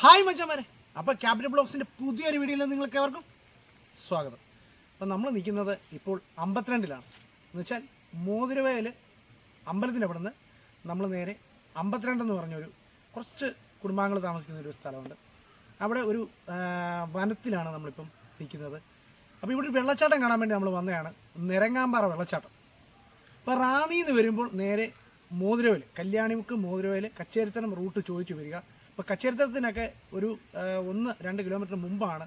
Hi മച്ചാമാരെ, അപ്പോൾ capital ബ്ലോഗ്സിൻ്റെ പുതിയൊരു വീഡിയോയിൽ നിങ്ങൾക്ക് ഏവർക്കും സ്വാഗതം. അപ്പോൾ നമ്മൾ നിൽക്കുന്നത് ഇപ്പോൾ 52-ലാണ്. എന്ന് വെച്ചാൽ മോതിരവയൽ അമ്പലത്തിൻ്റെ അവിടെ നിന്ന് നമ്മൾ നേരെ 52 എന്ന് പറഞ്ഞൊരു കുറച്ച് കുടുംബാംഗങ്ങൾ താമസിക്കുന്ന ഒരു സ്ഥലമുണ്ട്. അവിടെ ഒരു വനത്തിലാണ് നമ്മളിപ്പം നിൽക്കുന്നത്. അപ്പോൾ ഇവിടെ ഒരു വെള്ളച്ചാട്ടം കാണാൻ വേണ്ടി നമ്മൾ വന്നതാണ്, നിരങ്ങാമ്പാറ വെള്ളച്ചാട്ടം. അപ്പോൾ റാന്നിയിൽ നിന്ന് വരുമ്പോൾ നേരെ മോതിരവയൽ, കല്യാണിമുക്ക് മോതിരവയൽ കച്ചേരിത്തരം റൂട്ട് ചോദിച്ചു വരിക. അപ്പോൾ കച്ചേരിത്തരത്തിനൊക്കെ ഒരു 1-2 കിലോമീറ്റർ മുമ്പാണ്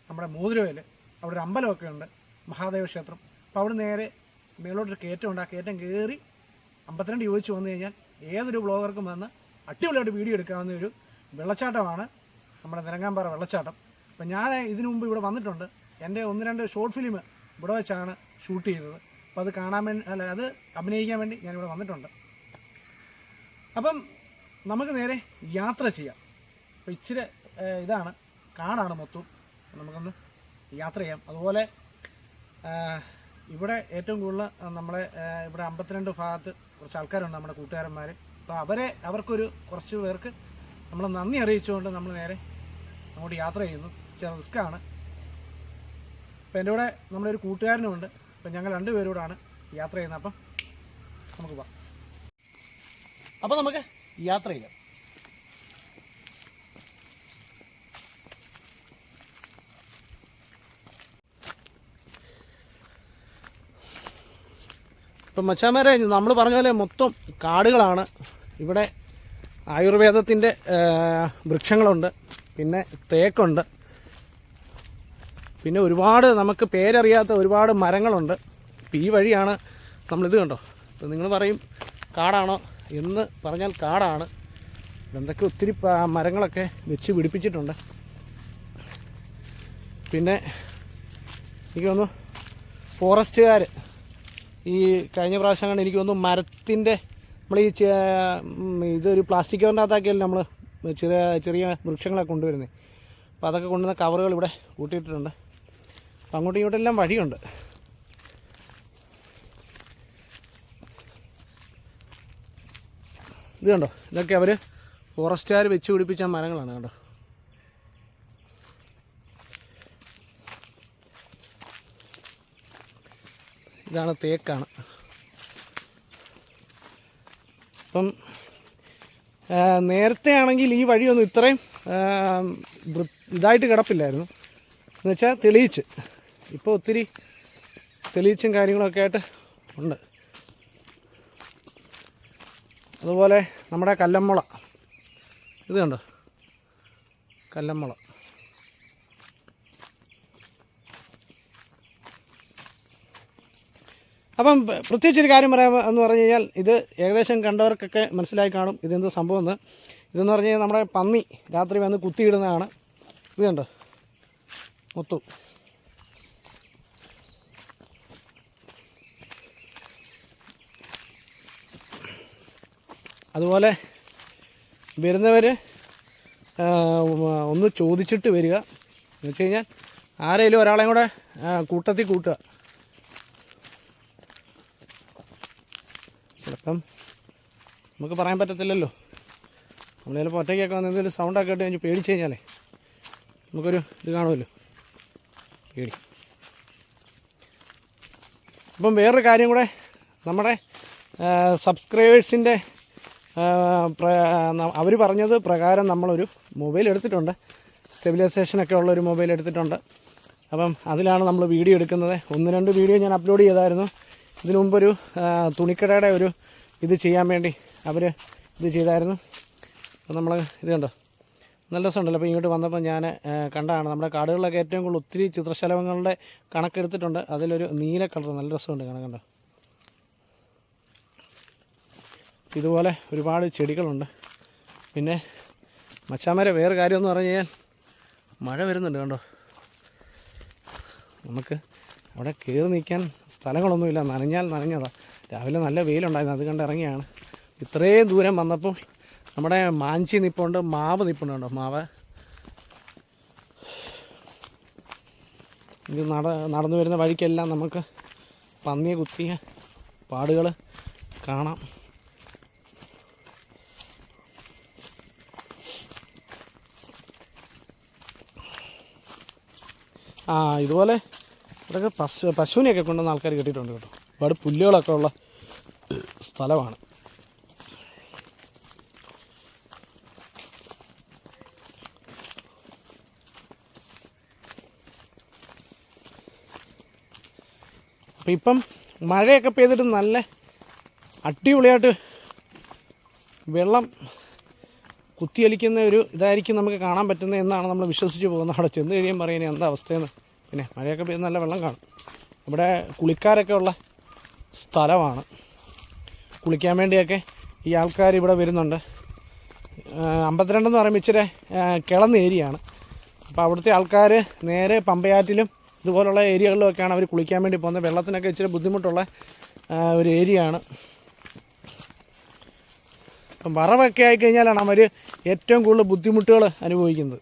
നമ്മുടെ മോതിരവയൽ. അവിടെ ഒരു അമ്പലമൊക്കെ ഉണ്ട്, മഹാദേവ ക്ഷേത്രം. അപ്പോൾ അവിടെ നേരെ മേളോട്ടൊരു കയറ്റമുണ്ട്. ആ കയറ്റം കയറി 52 ചോദിച്ചു വന്നു കഴിഞ്ഞാൽ ഏതൊരു ബ്ലോഗർക്കും വന്ന് അടിപൊളിയായിട്ട് വീഡിയോ എടുക്കാവുന്ന ഒരു വെള്ളച്ചാട്ടമാണ് നമ്മുടെ നിരങ്ങാമ്പാറ വെള്ളച്ചാട്ടം. അപ്പോൾ ഞാൻ ഇതിനു മുമ്പ് ഇവിടെ വന്നിട്ടുണ്ട്. എൻ്റെ 1-2 ഷോർട്ട് ഫിലിം ഇവിടെ വെച്ചാണ് ഷൂട്ട് ചെയ്തത്. അപ്പോൾ അത് കാണാൻ വേണ്ടി, അത് അഭിനയിക്കാൻ വേണ്ടി ഞാനിവിടെ വന്നിട്ടുണ്ട്. അപ്പം നമുക്ക് നേരെ യാത്ര ചെയ്യാം. അപ്പോൾ ഇച്ചിരി ഇതാണ്, കാടാണ് മൊത്തം. നമുക്കൊന്ന് യാത്ര ചെയ്യാം. അതുപോലെ ഇവിടെ ഏറ്റവും കൂടുതൽ നമ്മളെ ഇവിടെ 52 ഭാഗത്ത് കുറച്ച് ആൾക്കാരുണ്ട്, നമ്മുടെ കൂട്ടുകാരന്മാർ. അപ്പോൾ അവർക്കൊരു കുറച്ച് പേർക്ക് നമ്മൾ നന്ദി അറിയിച്ചുകൊണ്ട് നമ്മൾ നേരെ അങ്ങോട്ട് യാത്ര ചെയ്യുന്നു. ചെറിയ റിസ്ക്കാണ്. അപ്പോൾ എൻ്റെ കൂടെ നമ്മളൊരു കൂട്ടുകാരനുമുണ്ട്. അപ്പം ഞങ്ങൾ 2 പേരോടാണ് യാത്ര ചെയ്യുന്നത്. അപ്പം നമുക്ക് പോകാം. അപ്പോൾ നമുക്ക് യാത്ര ചെയ്യാം. ഇപ്പം മച്ചാമാരെ, നമ്മൾ പറഞ്ഞ പോലെ മൊത്തം കാടുകളാണ്. ഇവിടെ ആയുർവേദത്തിൻ്റെ വൃക്ഷങ്ങളുണ്ട്, പിന്നെ തേക്കുണ്ട്, പിന്നെ ഒരുപാട് നമുക്ക് പേരറിയാത്ത ഒരുപാട് മരങ്ങളുണ്ട്. ഇപ്പം ഈ വഴിയാണ് നമ്മളിത് കണ്ടോ. ഇപ്പം നിങ്ങൾ പറയും കാടാണോ എന്ന് പറഞ്ഞാൽ കാടാണ്. എന്തൊക്കെ ഒത്തിരി മരങ്ങളൊക്കെ വെച്ച് പിടിപ്പിച്ചിട്ടുണ്ട്. പിന്നെ എനിക്ക് തോന്നുന്നു ഫോറസ്റ്റുകാർ ഈ കഴിഞ്ഞ പ്രാവശ്യം കണ്ട് എനിക്ക് തോന്നുന്നു മരത്തിൻ്റെ നമ്മൾ ഈ ഇതൊരു പ്ലാസ്റ്റിക് കവറിനകത്താക്കിയല്ലേ നമ്മൾ ചെറിയ ചെറിയ വൃക്ഷങ്ങളൊക്കെ കൊണ്ടുവരുന്നത്. അപ്പോൾ അതൊക്കെ കൊണ്ടുവന്ന കവറുകൾ ഇവിടെ കൂട്ടിയിട്ടിട്ടുണ്ട്. അപ്പം അങ്ങോട്ടും ഇങ്ങോട്ടെല്ലാം വഴിയുണ്ട്. ഇത് കണ്ടോ, ഇതൊക്കെ അവർ ഫോറസ്റ്റുകാർ വെച്ച് പിടിപ്പിച്ച മരങ്ങളാണ്. കണ്ടോ, ഇതാണ് തേക്കാണ്. അപ്പം നേരത്തെ ആണെങ്കിൽ ഈ വഴിയൊന്നും ഇത്രയും ഇതായിട്ട് കിടപ്പില്ലായിരുന്നു. എന്നുവെച്ചാൽ തെളിയിച്ച്, ഇപ്പോൾ ഒത്തിരി തെളിയിച്ചും കാര്യങ്ങളൊക്കെ ആയിട്ട് ഉണ്ട്. അതുപോലെ നമ്മുടെ കല്ലമ്പുള, ഇത് കണ്ടോ, കല്ലമ്പുള. അപ്പം പ്രത്യേകിച്ചൊരു കാര്യം പറയാൻ എന്ന് പറഞ്ഞു കഴിഞ്ഞാൽ, ഇത് ഏകദേശം കണ്ടവർക്കൊക്കെ മനസ്സിലായി കാണും ഇതെന്തോ സംഭവം എന്ന്. ഇതെന്ന് പറഞ്ഞു കഴിഞ്ഞാൽ നമ്മുടെ പന്നി രാത്രി വന്ന് കുത്തിയിടുന്നതാണ്. ഇത് കണ്ടോ മൊത്തം. അതുപോലെ വരുന്നവർ ഒന്ന് ചോദിച്ചിട്ട് വരിക. എന്ന് വെച്ച് കഴിഞ്ഞാൽ ആരെങ്കിലും ഒരാളെയും കൂടെ കൂട്ടത്തിൽ കൂട്ടുക. ചിലപ്പം നമുക്ക് പറയാൻ പറ്റത്തില്ലല്ലോ. നമ്മൾ ചിലപ്പോൾ ഒറ്റയ്ക്കൊക്കെ വന്ന് എന്തെങ്കിലും സൗണ്ടൊക്കെ ഇട്ട് കഴിഞ്ഞ് പേടിച്ച് കഴിഞ്ഞാലേ നമുക്കൊരു ഇത് കാണുമല്ലോ, പേടി. അപ്പം വേറൊരു കാര്യം കൂടെ, നമ്മുടെ സബ്സ്ക്രൈബേഴ്സിൻ്റെ അവർ പറഞ്ഞത് പ്രകാരം നമ്മളൊരു മൊബൈൽ എടുത്തിട്ടുണ്ട്, സ്റ്റെബിലൈസേഷനൊക്കെ ഉള്ളൊരു മൊബൈൽ എടുത്തിട്ടുണ്ട്. അപ്പം അതിലാണ് നമ്മൾ വീഡിയോ എടുക്കുന്നത്. 1-2 വീഡിയോ ഞാൻ അപ്ലോഡ് ചെയ്തായിരുന്നു. ഇതിനു മുമ്പൊരു തുണിക്കടയുടെ ഒരു ഇത് ചെയ്യാൻ വേണ്ടി അവർ ഇത് ചെയ്തായിരുന്നു. അപ്പം നമ്മൾ ഇത് കണ്ടോ, നല്ല രസമുണ്ടല്ലോ. അപ്പോൾ ഇങ്ങോട്ട് വന്നപ്പോൾ ഞാൻ കണ്ടതാണ്, നമ്മുടെ കാടുകളിലൊക്കെ ഏറ്റവും കൂടുതൽ ഒത്തിരി ചിത്രശലഭങ്ങളുടെ കണക്കെടുത്തിട്ടുണ്ട്. അതിലൊരു നീല കളർ നല്ല രസമുണ്ട് കാണാൻ. കണ്ടോ, ഇതുപോലെ ഒരുപാട് ചെടികളുണ്ട്. പിന്നെ മച്ചാമാരെ വേറെ കാര്യമെന്ന് പറഞ്ഞു കഴിഞ്ഞാൽ മഴ വരുന്നുണ്ട്. കണ്ടോ, നമുക്ക് അവിടെ കയറി നിൽക്കാൻ സ്ഥലങ്ങളൊന്നുമില്ല. നനഞ്ഞാൽ നനഞ്ഞതാണ്. രാവിലെ നല്ല വെയിലുണ്ടായിരുന്നു, അത് കണ്ട് ഇറങ്ങിയാണ്. ഇത്രയും ദൂരം വന്നപ്പോൾ നമ്മുടെ മാഞ്ചി നിൽപ്പുണ്ട്, മാവ് നിൽപ്പുണ്ട്. കണ്ടോ, മാവ്. ഇത് നടന്നു വരുന്ന വഴിക്കെല്ലാം നമുക്ക് പന്നിയെ കുത്തിയ പാടുകൾ കാണാം. ഇതുപോലെ ഇവിടെയൊക്കെ പശുവിനെയൊക്കെ കൊണ്ടുവന്ന ആൾക്കാർ കെട്ടിയിട്ടുണ്ട് കേട്ടോ. ഒരുപാട് പുല്ലുകളൊക്കെ ഉള്ള സ്ഥലമാണ്. അപ്പം ഇപ്പം മഴയൊക്കെ പെയ്തിട്ട് നല്ല അടിപൊളിയായിട്ട് വെള്ളം കുത്തിയൊലിക്കുന്ന ഒരു ഇതായിരിക്കും നമുക്ക് കാണാൻ പറ്റുന്നത് എന്നാണ് നമ്മൾ വിശ്വസിച്ച് പോകുന്നത്. അവിടെ ചെന്ന് കഴിയുമ്പോൾ പറയാൻ എന്താ അവസ്ഥയെന്ന്. പിന്നെ മഴയൊക്കെ പെയ്ത് നല്ല വെള്ളം കാണും. ഇവിടെ കുളിക്കാരൊക്കെ ഉള്ള സ്ഥലമാണ്. കുളിക്കാൻ വേണ്ടിയൊക്കെ ഈ ആൾക്കാർ ഇവിടെ വരുന്നുണ്ട്. 52 എന്ന് പറയുമ്പോൾ ഇച്ചിരി കിളന്ന ഏരിയയാണ്. അപ്പോൾ അവിടുത്തെ ആൾക്കാർ നേരെ പമ്പയാറ്റിലും ഇതുപോലുള്ള ഏരിയകളിലൊക്കെയാണ് അവർ കുളിക്കാൻ വേണ്ടി പോകുന്നത്. വെള്ളത്തിനൊക്കെ ഇച്ചിരി ബുദ്ധിമുട്ടുള്ള ഒരു ഏരിയയാണ്. അപ്പം വറവൊക്കെ ആയിക്കഴിഞ്ഞാലാണ് അവർ ഏറ്റവും കൂടുതൽ ബുദ്ധിമുട്ടുകൾ അനുഭവിക്കുന്നത്.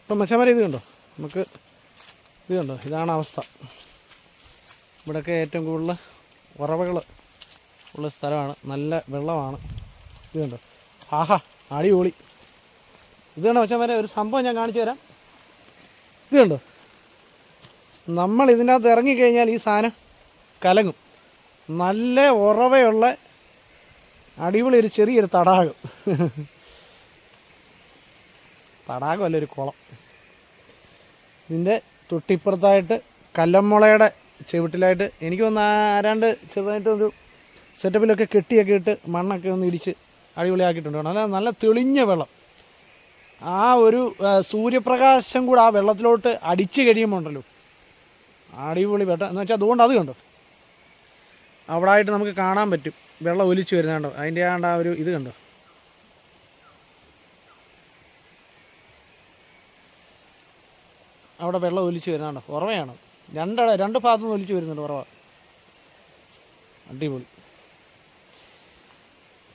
ഇപ്പം മച്ചാമാരെ ഇത് കണ്ടോ, നമുക്ക് ഇത് കണ്ടോ, ഇതാണ് അവസ്ഥ. ഇവിടെയൊക്കെ ഏറ്റവും കൂടുതൽ ഉറവകൾ ഉള്ള സ്ഥലമാണ്. നല്ല വെള്ളമാണ്. ഇത് കണ്ടോ, ആഹാ അടിപൊളി. ഇത് കണ്ടോ മച്ചാമാരെ, ഒരു സംഭവം ഞാൻ കാണിച്ചു തരാം. ഇത് കണ്ടോ, നമ്മൾ ഇതിനകത്ത് ഇറങ്ങിക്കഴിഞ്ഞാൽ ഈ സാധനം കലങ്ങും. നല്ല ഉറവയുള്ള അടിപൊളി ഒരു ചെറിയൊരു തടാകം. തടാകമല്ല, ഒരു കുളം. ഇതിൻ്റെ തൊട്ടിപ്പുറത്തായിട്ട് കല്ലമ്മുളയുടെ ചുവട്ടിലായിട്ട് എനിക്ക് തോന്നുന്നു ആരാണ്ട് ചെറുതായിട്ടൊരു സെറ്റപ്പിലൊക്കെ കെട്ടിയൊക്കെ ഇട്ട് മണ്ണൊക്കെ ഒന്ന് ഇടിച്ച് അടിപൊളിയാക്കിയിട്ടുണ്ട്. നല്ല തെളിഞ്ഞ വെള്ളം. ആ ഒരു സൂര്യപ്രകാശം കൂടെ ആ വെള്ളത്തിലോട്ട് അടിച്ച് കഴിയുമ്പോൾ ഉണ്ടല്ലോ, അടിപൊളി വെട്ടം എന്ന് വെച്ചാൽ. അതുകൊണ്ട് അത് കണ്ടോ, അവിടെ ആയിട്ട് നമുക്ക് കാണാൻ പറ്റും വെള്ളം ഒലിച്ച് വരുന്നുണ്ടോ. അതിൻ്റെ ആ ഒരു ഇത് കണ്ടോ. അവിടെ വെള്ളം ഒലിച്ച് വരുന്നുണ്ടോ. ഉറവയാണ്. രണ്ട് ഭാഗത്തു നിന്ന് ഒലിച്ച് വരുന്നുണ്ട് ഉറവ. അടിപൊളി.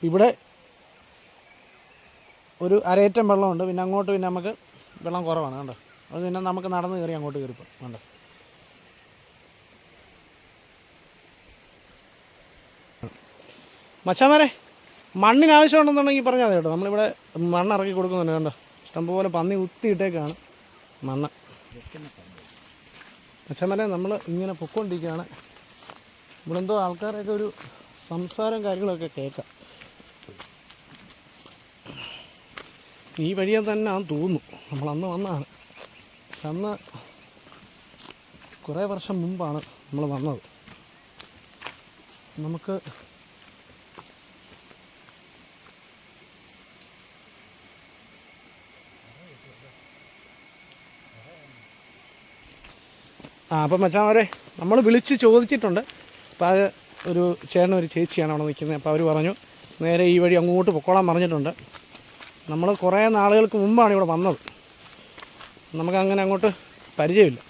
ഇവിടെ ഒരു അരയറ്റം വെള്ളമുണ്ട്. പിന്നെ അങ്ങോട്ട് പിന്നെ നമുക്ക് വെള്ളം കുറവാണ് കണ്ടോ. അത് പിന്നെ നമുക്ക് നടന്ന് കയറി അങ്ങോട്ട് കയറിപ്പോൾ കണ്ടോ. മച്ചാമാരെ, മണ്ണിന് ആവശ്യമുണ്ടെന്നുണ്ടെങ്കിൽ പറഞ്ഞാൽ മതി കേട്ടോ. നമ്മളിവിടെ മണ്ണ് ഇറക്കി കൊടുക്കുന്നുണ്ട് കണ്ടോ. ഇഷ്ടംപോലെ പന്നി കുത്തിയിട്ടേക്കാണ് മണ്ണ്. മച്ചാമാരെ, നമ്മൾ ഇങ്ങനെ പൊയ്ക്കൊണ്ടിരിക്കുകയാണ്. ഇവിടെ എന്തോ ആൾക്കാരൊക്കെ ഒരു സംസാരം കാര്യങ്ങളൊക്കെ കേൾക്കാം. ഈ വഴിയെ തന്നെ ആണെന്ന് തോന്നുന്നു. നമ്മളന്ന് വന്നതാണ്. പക്ഷെ അന്ന് കുറേ വർഷം മുമ്പാണ് നമ്മൾ വന്നത്. നമുക്ക് അപ്പം മച്ചാമാരെ, നമ്മൾ വിളിച്ച് ചോദിച്ചിട്ടുണ്ട്. അപ്പോൾ അത് ഒരു ചേട്ടനും ഒരു ചേച്ചിയാണ് അവിടെ നിൽക്കുന്നത്. അപ്പോൾ അവർ പറഞ്ഞു നേരെ ഈ വഴി അങ്ങോട്ട് പൊക്കോളാൻ പറഞ്ഞിട്ടുണ്ട്. നമ്മൾ കുറേ നാളുകൾക്ക് മുമ്പാണ് ഇവിടെ വന്നത്. നമുക്കങ്ങനെ അങ്ങോട്ട് പരിചയമില്ല.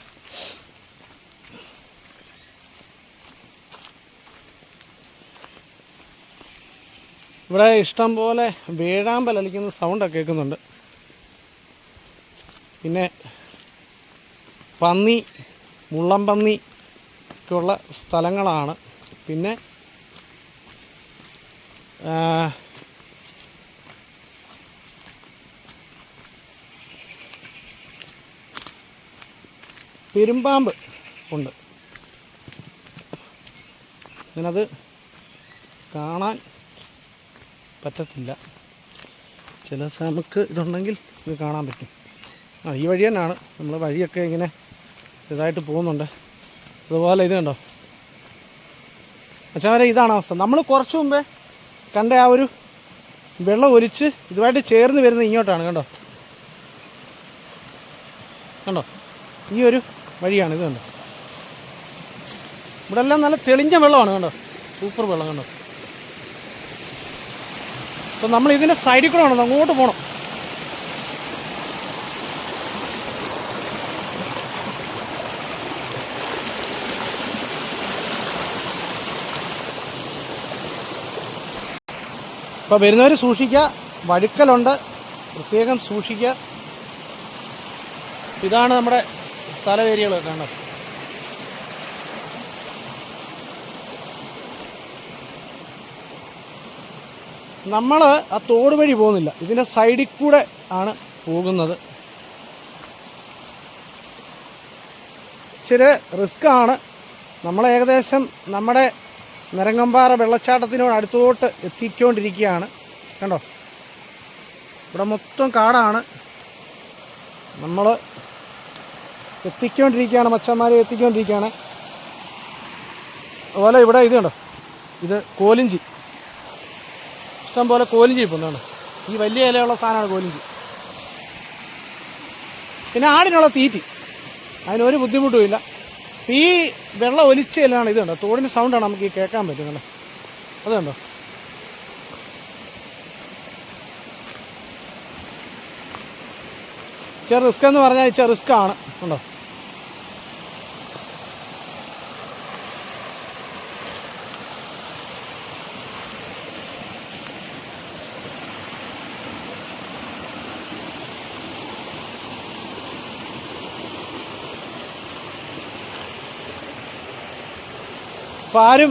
ഇവിടെ ഇഷ്ടം പോലെ വേഴാമ്പൽ അലിക്കുന്ന സൗണ്ടൊക്കെ കേൾക്കുന്നുണ്ട്. പിന്നെ പന്നി, മുള്ളംപന്നി ഒക്കെയുള്ള സ്ഥലങ്ങളാണ്. പിന്നെ പെരുമ്പാമ്പ് ഉണ്ട്. ഇതിനത് കാണാൻ പറ്റത്തില്ല. ചില നമുക്ക് ഇതുണ്ടെങ്കിൽ ഇത് കാണാൻ പറ്റും. ഈ വഴി തന്നെയാണ്. നമ്മൾ വഴിയൊക്കെ ഇങ്ങനെ ഇതായിട്ട് പോകുന്നുണ്ട്. അതുപോലെ ഇത് കണ്ടോ മച്ചാമാരെ, ഇതാണ് അവസ്ഥ. നമ്മൾ കുറച്ച് മുമ്പേ കണ്ട ആ ഒരു വെള്ളം ഒലിച്ച് ഇതുമായിട്ട് ചേർന്ന് വരുന്നത് ഇങ്ങോട്ടാണ്. കണ്ടോ കണ്ടോ, ഈ ഒരു വഴിയാണ്. ഇത് കണ്ടോ, ഇവിടെ എല്ലാം നല്ല തെളിഞ്ഞ വെള്ളമാണ്. കണ്ടോ, സൂപ്പർ വെള്ളം. കണ്ടോ, അപ്പം നമ്മൾ ഇതിൻ്റെ സൈഡിൽ കൂടെ വേണം അങ്ങോട്ട് പോകണം. അപ്പോൾ വരുന്നവർ സൂക്ഷിക്കുക. വഴുക്കലുണ്ട്, പ്രത്യേകം സൂക്ഷിക്കുക. ഇതാണ് നമ്മുടെ സ്ഥല ഏരിയകൾ കാണുന്നത്. നമ്മൾ ആ തോട് വഴി പോകുന്നില്ല, ഇതിൻ്റെ സൈഡിൽ കൂടെ ആണ് പോകുന്നത്. ഇച്ചിരി റിസ്ക്കാണ്. നമ്മൾ ഏകദേശം നമ്മുടെ നിരങ്ങമ്പാറ വെള്ളച്ചാട്ടത്തിനോട് അടുത്തോട്ട് എത്തിക്കൊണ്ടിരിക്കുകയാണ്. കണ്ടോ, ഇവിടെ മൊത്തം കാടാണ്. നമ്മൾ എത്തിക്കൊണ്ടിരിക്കുകയാണ്, മച്ചന്മാരെ എത്തിക്കൊണ്ടിരിക്കുകയാണ്. അതുപോലെ ഇവിടെ ഇത് കണ്ടോ, ഇത് കോലിഞ്ചി, ഇഷ്ടം പോലെ കോലിഞ്ചി പോകുന്നതാണ്. ഈ വലിയ ഇലയുള്ള സാധനമാണ് കോലിഞ്ചി. പിന്നെ ആടിനുള്ള തീറ്റി, അതിനൊരു ബുദ്ധിമുട്ടുമില്ല. ഈ വെള്ളം ഒലിച്ച ഇലയാണ്. ഇത് കണ്ടോ, തോടിൻ്റെ സൗണ്ടാണ് നമുക്ക് ഈ കേൾക്കാൻ പറ്റുന്നത്. അത് കണ്ടോ, ഇച്ചിരി റിസ്ക് എന്ന് പറഞ്ഞാൽ ഇച്ചിരി റിസ്ക്കാണ്. ഉണ്ടോ, അപ്പോൾ ആരും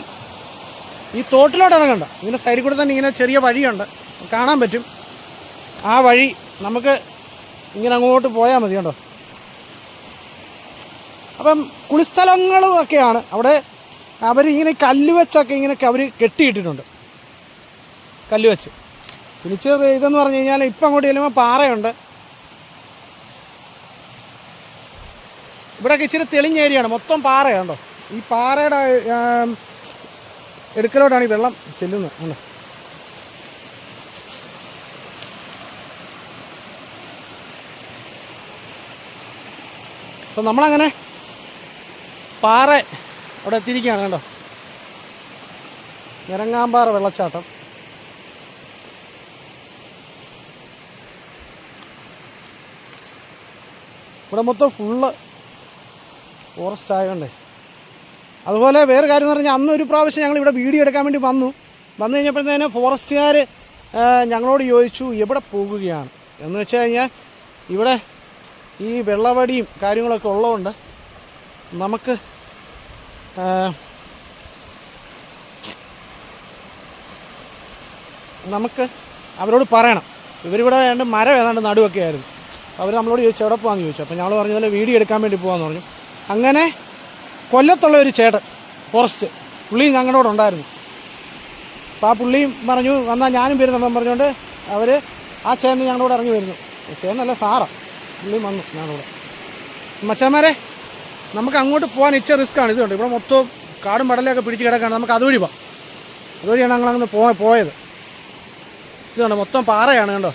ഈ തോട്ടിലോട്ട് ഇറങ്ങണ്ട. ഇതിൻ്റെ സൈഡിൽ കൂടെ തന്നെ ഇങ്ങനെ ചെറിയ വഴിയുണ്ട്, കാണാൻ പറ്റും. ആ വഴി നമുക്ക് ഇങ്ങനെ അങ്ങോട്ട് പോയാൽ മതി. കണ്ടോ, അപ്പം കുളിസ്ഥലങ്ങളും ഒക്കെയാണ് അവിടെ. അവരിങ്ങനെ കല്ല് വെച്ചൊക്കെ ഇങ്ങനെ അവർ കെട്ടിയിട്ടിട്ടുണ്ട്, കല്ല് വെച്ച്. പിന്നെ ഇതെന്ന് പറഞ്ഞു കഴിഞ്ഞാൽ ഇപ്പം അങ്ങോട്ട് ചെല്ലുമ്പോൾ പാറയുണ്ട്. ഇവിടെയൊക്കെ ഇച്ചിരി തെളിഞ്ഞ ഏരിയയാണ്, മൊത്തം പാറയുണ്ടോ. ഈ പാറയുടെ എടുക്കലോട്ടാണ് ഈ വെള്ളം ചെല്ലുന്നത്. ഉണ്ടോ, അപ്പം നമ്മളങ്ങനെ പാറ അവിടെ എത്തിയിരിക്കുകയാണ്. കണ്ടോ, നിരങ്ങാമ്പാറ വെള്ളച്ചാട്ടം. ഇവിടെ മൊത്തം ഫുള്ള് ഫോറസ്റ്റ് ആയതുകൊണ്ടേ. അതുപോലെ വേറെ കാര്യം എന്ന് പറഞ്ഞാൽ, അന്നൊരു പ്രാവശ്യം ഞങ്ങൾ ഇവിടെ വീഡിയോ എടുക്കാൻ വേണ്ടി വന്നു കഴിഞ്ഞപ്പോഴത്തേന് ഫോറസ്റ്റുകാർ ഞങ്ങളോട് ചോദിച്ചു എവിടെ പോകുകയാണ് എന്ന് വെച്ച് കഴിഞ്ഞാൽ, ഇവിടെ ഈ വെള്ളവടിയും കാര്യങ്ങളൊക്കെ ഉള്ളതുകൊണ്ട് നമുക്ക് അവരോട് പറയണം. ഇവരിവിടെ ഏതാണ്ട് മരം ഏതാണ്ട് നടുവൊക്കെ ആയിരുന്നു. അവർ നമ്മളോട് ചോദിച്ചു എവിടെ പോകാമെന്ന് ചോദിച്ചു. അപ്പോൾ ഞങ്ങൾ പറഞ്ഞ പോലെ വീഡിയോ എടുക്കാൻ വേണ്ടി പോകാമെന്ന് പറഞ്ഞു. അങ്ങനെ കൊല്ലത്തുള്ള ഒരു ചേട്ടൻ ഫോറസ്റ്റ് പുള്ളി ഞങ്ങളോട് ഉണ്ടായിരുന്നു. അപ്പോൾ ആ പുള്ളിയും പറഞ്ഞു വന്നാൽ ഞാനും വരുന്നുണ്ടെന്ന് പറഞ്ഞുകൊണ്ട് അവർ ആ ചേട്ടൻ ഞങ്ങളോട് ഇറങ്ങി വരുന്നു. ചേട്ടനല്ല, സാറാ. പുള്ളിയും വന്നു ഞങ്ങളോട്. മച്ചാന്മാരെ, നമുക്ക് അങ്ങോട്ട് പോകാൻ ഇച്ചിരി റിസ്ക്കാണ്. ഇതുകൊണ്ട് ഇവിടെ മൊത്തം കാടും പടലൊക്കെ പിടിച്ച് കിടക്കുകയാണ്. നമുക്ക് അതുവഴി പോകാം. അതുവഴിയാണ് ഞങ്ങളങ്ങനെ പോയത്. ഇതുകൊണ്ട് മൊത്തം പാറയാണ്. കണ്ടോ,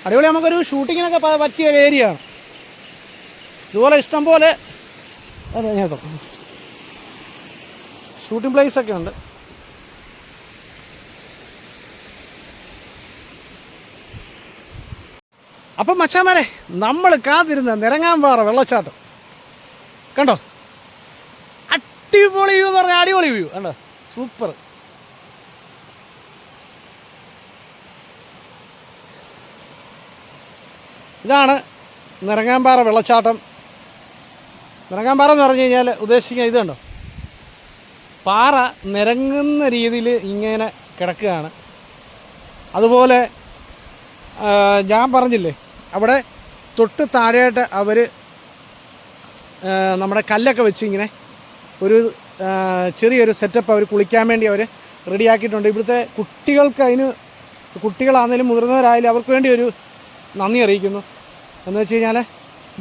അടിപൊളി. നമുക്കൊരു ഷൂട്ടിങ്ങിനൊക്കെ പറ്റിയ ഒരു ഏരിയ ആണ്. ഇതുപോലെ ഇഷ്ടം പോലെ ഷൂട്ടിംഗ് പ്ലേസൊക്കെ ഉണ്ട്. അപ്പം മച്ചാന്മാരെ, നമ്മൾ കാത്തിരുന്ന നിരങ്ങാമ്പാറ വെള്ളച്ചാട്ടം കണ്ടോ, അടിപൊളി വ്യൂ എന്ന് പറഞ്ഞാൽ അടിപൊളി വ്യൂ. കണ്ടോ, സൂപ്പർ. ഇതാണ് നിരങ്ങാമ്പാറ വെള്ളച്ചാട്ടം. നിരങ്ങാമ്പാറ എന്ന് പറഞ്ഞു കഴിഞ്ഞാൽ ഉദ്ദേശിക്കുന്നത് ഇത് കണ്ടോ, പാറ നിരങ്ങുന്ന രീതിയിൽ ഇങ്ങനെ കിടക്കുകയാണ്. അതുപോലെ ഞാൻ പറഞ്ഞില്ലേ, അവിടെ തൊട്ട് താഴെയായിട്ട് അവർ നമ്മുടെ കല്ലൊക്കെ വെച്ച് ഇങ്ങനെ ഒരു ചെറിയൊരു സെറ്റപ്പ് അവർ കുളിക്കാൻ വേണ്ടി അവർ റെഡിയാക്കിയിട്ടുണ്ട്. ഇവിടുത്തെ കുട്ടികൾക്ക് കുട്ടികളാണെങ്കിലും മുതിർന്നവരായാലും അവർക്ക് വേണ്ടി ഒരു നന്ദി അറിയിക്കുന്നു. എന്ന് വെച്ച് കഴിഞ്ഞാൽ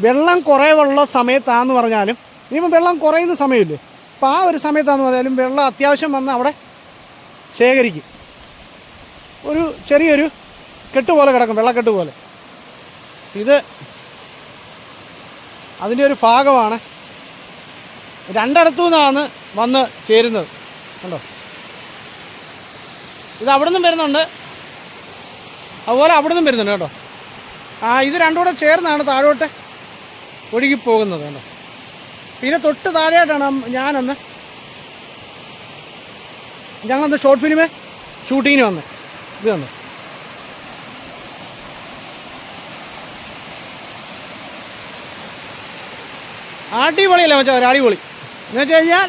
വെള്ളം കുറവുള്ള സമയത്താണെന്ന് പറഞ്ഞാലും, ഇനിയിപ്പോൾ വെള്ളം കുറയുന്ന സമയമില്ലേ, അപ്പോൾ ആ ഒരു സമയത്താണെന്ന് പറഞ്ഞാലും വെള്ളം അത്യാവശ്യം വന്ന് അവിടെ ശേഖരിക്കും. ഒരു ചെറിയൊരു കെട്ട് പോലെ കിടക്കും, വെള്ളക്കെട്ട് പോലെ. ഇത് അതിൻ്റെ ഒരു ഭാഗമാണ്. രണ്ടിടത്തു നിന്നാണ് വന്ന് ചേരുന്നത്. കണ്ടോ, ഇത് അവിടെ നിന്നും വരുന്നുണ്ട്, അതുപോലെ അവിടെ നിന്നും വരുന്നുണ്ട്. കേട്ടോ, ഇത് രണ്ടും കൂടെ ചേർന്നാണ് താഴോട്ട് ഒഴുകിപ്പോകുന്നത്. കണ്ടോ, പിന്നെ തൊട്ട് താഴെയായിട്ടാണ് ഞങ്ങളന്ന് ഷോർട്ട് ഫിലിം ഷൂട്ടിങ്ങിന് വന്നത്. ഇത് കണ്ടോ, അടിപൊളിയല്ലേ മച്ചാ, ഒരു അടിപൊളി. എന്ന് വെച്ച് കഴിഞ്ഞാൽ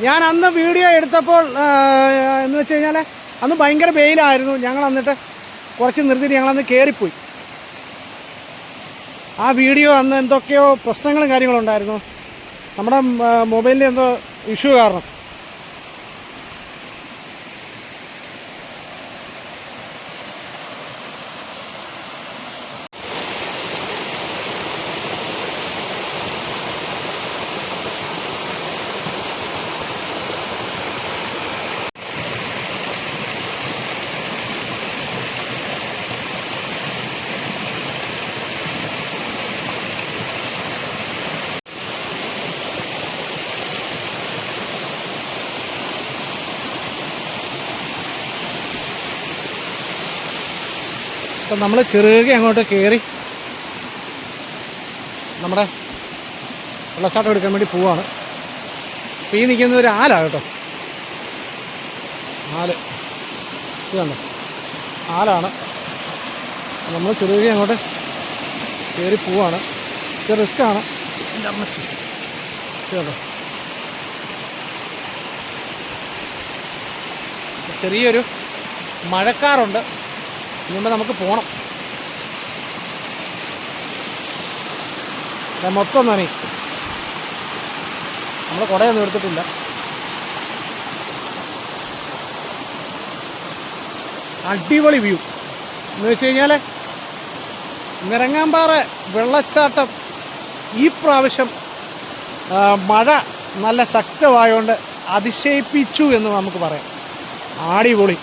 ഞാൻ അന്ന് വീഡിയോ എടുത്തപ്പോൾ എന്ന് വെച്ച് കഴിഞ്ഞാൽ അന്ന് ഭയങ്കര വെയിലായിരുന്നു. ഞങ്ങൾ എന്നിട്ട് കുറച്ച് നിർത്തിയിട്ട് ഞങ്ങളന്ന് കയറിപ്പോയി. ആ വീഡിയോ അന്ന് എന്തൊക്കെയോ പ്രശ്നങ്ങളും കാര്യങ്ങളും ഉണ്ടായിരുന്നു, നമ്മുടെ മൊബൈലിൻ്റെ എന്തോ ഇഷ്യൂ കാരണം. അപ്പം നമ്മൾ ചെറുകെ അങ്ങോട്ട് കയറി നമ്മുടെ വെള്ളച്ചാട്ടം എടുക്കാൻ വേണ്ടി പോവാണ്. അപ്പോൾ ഈ നിൽക്കുന്ന ഒരു ആലാണ് കേട്ടോ, ആല്. ഇത് കണ്ടോ, ആലാണ്. നമ്മൾ ചെറുകെ അങ്ങോട്ട് കയറി പോവാണ്. ഇത് റിസ്ക്കാണ്. എൻ്റെ അമ്മച്ചി ഇത് കണ്ടോ, ചെറിയൊരു മഴക്കാറുണ്ട്. ഇനിയുമ്പോൾ നമുക്ക് പോകണം. മൊത്തം നനീ, നമ്മൾ കുടയൊന്നും എടുത്തിട്ടില്ല. അടിപൊളി വ്യൂ എന്ന് വെച്ച് കഴിഞ്ഞാൽ നിറങ്ങാമ്പാറ വെള്ളച്ചാട്ടം ഈ പ്രാവശ്യം മഴ നല്ല ശക്തമായതുകൊണ്ട് അതിശയിപ്പിച്ചു എന്ന് നമുക്ക് പറയാം. അടിപൊളി.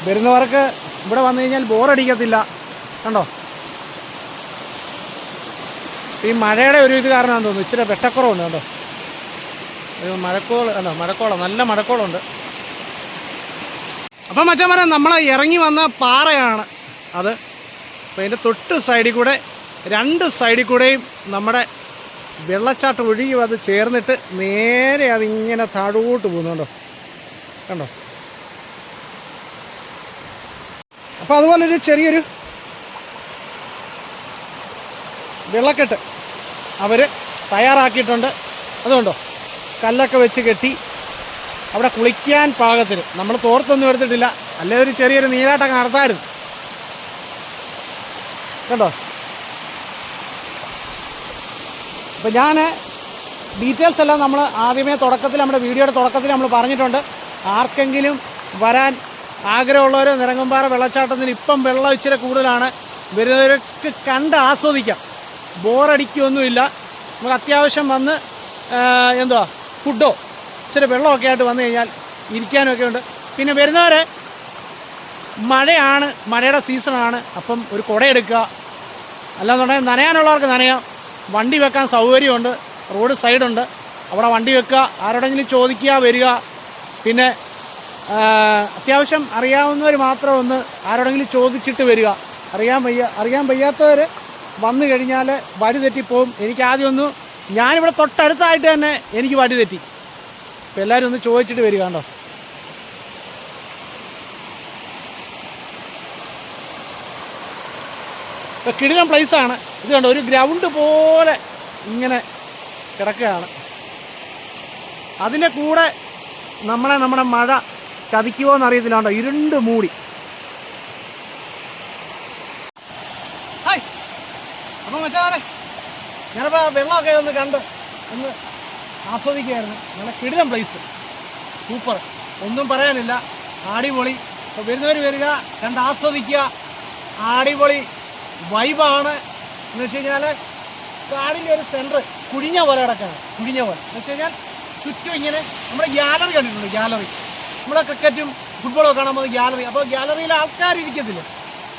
വരുന്നവർക്ക് ഇവിടെ വന്നു കഴിഞ്ഞാൽ ബോറടിക്കത്തില്ല. കണ്ടോ, ഈ മഴയുടെ ഒരു ഇത് കാരണമാണെന്ന് തോന്നുന്നു, ഇച്ചിരി വെട്ടക്കുറവുണ്ട്. കണ്ടോ, ഒരു മഴക്കോൾ അല്ല, മഴക്കോളം, നല്ല മഴക്കോളുണ്ട്. അപ്പം മച്ചാന്മാരെ, നമ്മൾ ഇറങ്ങി വന്ന പാറയാണ് അത്. അപ്പോൾ അതിൻ്റെ തൊട്ട് സൈഡിൽ കൂടെ, രണ്ട് സൈഡിൽ കൂടെയും നമ്മുടെ വെള്ളച്ചാട്ടം ഒഴുകി അത് ചേർന്നിട്ട് നേരെ അതിങ്ങനെ താഴോട്ട് പോകുന്നുണ്ടോ, കണ്ടോ. അപ്പോൾ അതുപോലൊരു ചെറിയൊരു വെള്ളക്കെട്ട് അവർ തയ്യാറാക്കിയിട്ടുണ്ട്. അതുകൊണ്ടോ, കല്ലൊക്കെ വെച്ച് കെട്ടി അവിടെ കുളിക്കാൻ പാകത്തിന്. നമ്മൾ തോർത്തൊന്നും എടുത്തിട്ടില്ല, അല്ലേ ഒരു ചെറിയൊരു നീരാട്ടൊക്കെ നടത്താമായിരുന്നു. കണ്ടോ. അപ്പോൾ ഞാൻ ഡീറ്റെയിൽസ് എല്ലാം നമ്മൾ ആദ്യമേ തുടക്കത്തിൽ, നമ്മുടെ വീഡിയോയുടെ തുടക്കത്തിൽ നമ്മൾ പറഞ്ഞിട്ടുണ്ട്. ആർക്കെങ്കിലും വരാൻ ആഗ്രഹമുള്ളവർ നിറങ്ങുംപാറ വെള്ളച്ചാട്ടത്തിന് ഇപ്പം വെള്ളം ഇച്ചിരി കൂടുതലാണ്, വരുന്നവർക്ക് കണ്ട് ആസ്വദിക്കാം, ബോറടിക്കൊന്നുമില്ല. നമുക്ക് അത്യാവശ്യം വന്ന് എന്തുവാ ഫുഡോ ഇച്ചിരി വെള്ളമൊക്കെ ആയിട്ട് വന്നു കഴിഞ്ഞാൽ ഇരിക്കാനൊക്കെ ഉണ്ട്. പിന്നെ വരുന്നവർ മഴയാണ്, മഴയുടെ സീസണാണ്, അപ്പം ഒരു കുടയെടുക്കുക. അല്ലാന്നുണ്ടെങ്കിൽ നനയാനുള്ളവർക്ക് നനയാം. വണ്ടി വെക്കാൻ സൗകര്യമുണ്ട്, റോഡ് സൈഡുണ്ട്, അവിടെ വണ്ടി വെക്കുക, ആരോടെങ്കിലും ചോദിക്കുക, വരിക. പിന്നെ അത്യാവശ്യം അറിയാവുന്നവർ മാത്രം ഒന്ന് ആരോടെങ്കിലും ചോദിച്ചിട്ട് വരിക. അറിയാൻ വയ്യാത്തവർ വന്നു കഴിഞ്ഞാൽ വഴി തെറ്റിപ്പോവും. എനിക്ക് ആദ്യമൊന്നും, ഞാനിവിടെ തൊട്ടടുത്തായിട്ട് തന്നെ എനിക്ക് വഴി തെറ്റി. അപ്പോൾ എല്ലാവരും ഒന്ന് ചോദിച്ചിട്ട് വരിക. കണ്ടോ, ഇപ്പോൾ കിടിലൻ പ്ലേസാണ് ഇത്. കണ്ടോ, ഒരു ഗ്രൗണ്ട് പോലെ ഇങ്ങനെ കിടക്കുകയാണ്. അതിൻ്റെ കൂടെ നമ്മുടെ മഴ ചതിക്കുമോ എന്നറിയത്തില്ല. കണ്ടോ, ഇരുണ്ട് മൂടി. ഹായ്. അപ്പം മച്ചാനെ, ഞാനിപ്പോൾ വെള്ളമൊക്കെ ഒന്ന് കണ്ട് ഒന്ന് ആസ്വദിക്കുകയായിരുന്നു. നല്ല കിടിലൻ പ്ലേസ്, സൂപ്പർ, ഒന്നും പറയാനില്ല, അടിപൊളി. അപ്പോൾ വരുന്നവർ വരിക, കണ്ട് ആസ്വദിക്കുക. അടിപൊളി വൈബാണ്. എന്ന് വെച്ച് കഴിഞ്ഞാൽ കാടിൻ്റെ ഒരു സെൻറ്റർ കുഴിഞ്ഞ പോലെ കിടക്കാണ്. കുഴിഞ്ഞ പോലെ എന്ന് വെച്ച് കഴിഞ്ഞാൽ ചുറ്റും ഇങ്ങനെ നമ്മുടെ ഗ്യാലറി കണ്ടിട്ടുണ്ട്. ഗ്യാലറി നമ്മുടെ ക്രിക്കറ്റും ഫുട്ബോളൊക്കെ കാണാൻ പോകുന്ന ഗ്യാലറി. അപ്പോൾ ഗ്യാലറിയിൽ ആൾക്കാരിരിക്കത്തില്ല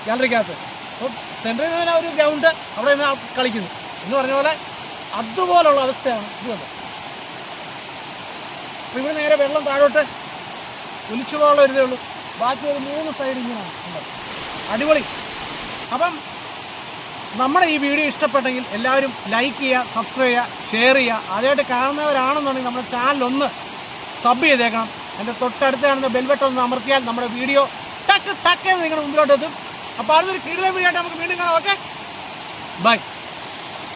ഗ്യാലറിക്കകത്ത്. അപ്പോൾ സെൻറ്ററിൽ നിന്ന് ഒരു ഗ്രൗണ്ട്, അവിടെ നിന്ന് കളിക്കുന്നു എന്ന് പറഞ്ഞ പോലെ അതുപോലുള്ള അവസ്ഥയാണ് ഇത്. കണ്ടോ, അപ്പോൾ ഇവിടെ നേരെ വെള്ളം താഴോട്ട് ഒലിച്ചു പോകാനുള്ള ഒരിതേ ഉള്ളൂ. ബാക്കി ഒരു 3 സൈഡ് ഇങ്ങനെയാണ്. അടിപൊളി. അപ്പം നമ്മുടെ ഈ വീഡിയോ ഇഷ്ടപ്പെട്ടെങ്കിൽ എല്ലാവരും ലൈക്ക് ചെയ്യുക, സബ്സ്ക്രൈബ് ചെയ്യുക, ഷെയർ ചെയ്യുക. ആദ്യമായിട്ട് കാണുന്നവരാണെന്നുണ്ടെങ്കിൽ നമ്മുടെ ചാനലൊന്ന് സബ് ചെയ്തേക്കണം. എൻ്റെ തൊട്ടടുത്ത് കാണുന്ന ബെൽബട്ടൺ ഒന്ന് അമർത്തിയാൽ നമ്മുടെ വീഡിയോ ടക്ക് ടക്ക് നിങ്ങളുടെ മുമ്പിലോട്ട് എത്തും. അപ്പോൾ അടുത്തൊരു കിടിലൻ വീഡിയോ ആയിട്ട് നമുക്ക് വീണ്ടും കാണാം. Okay, by.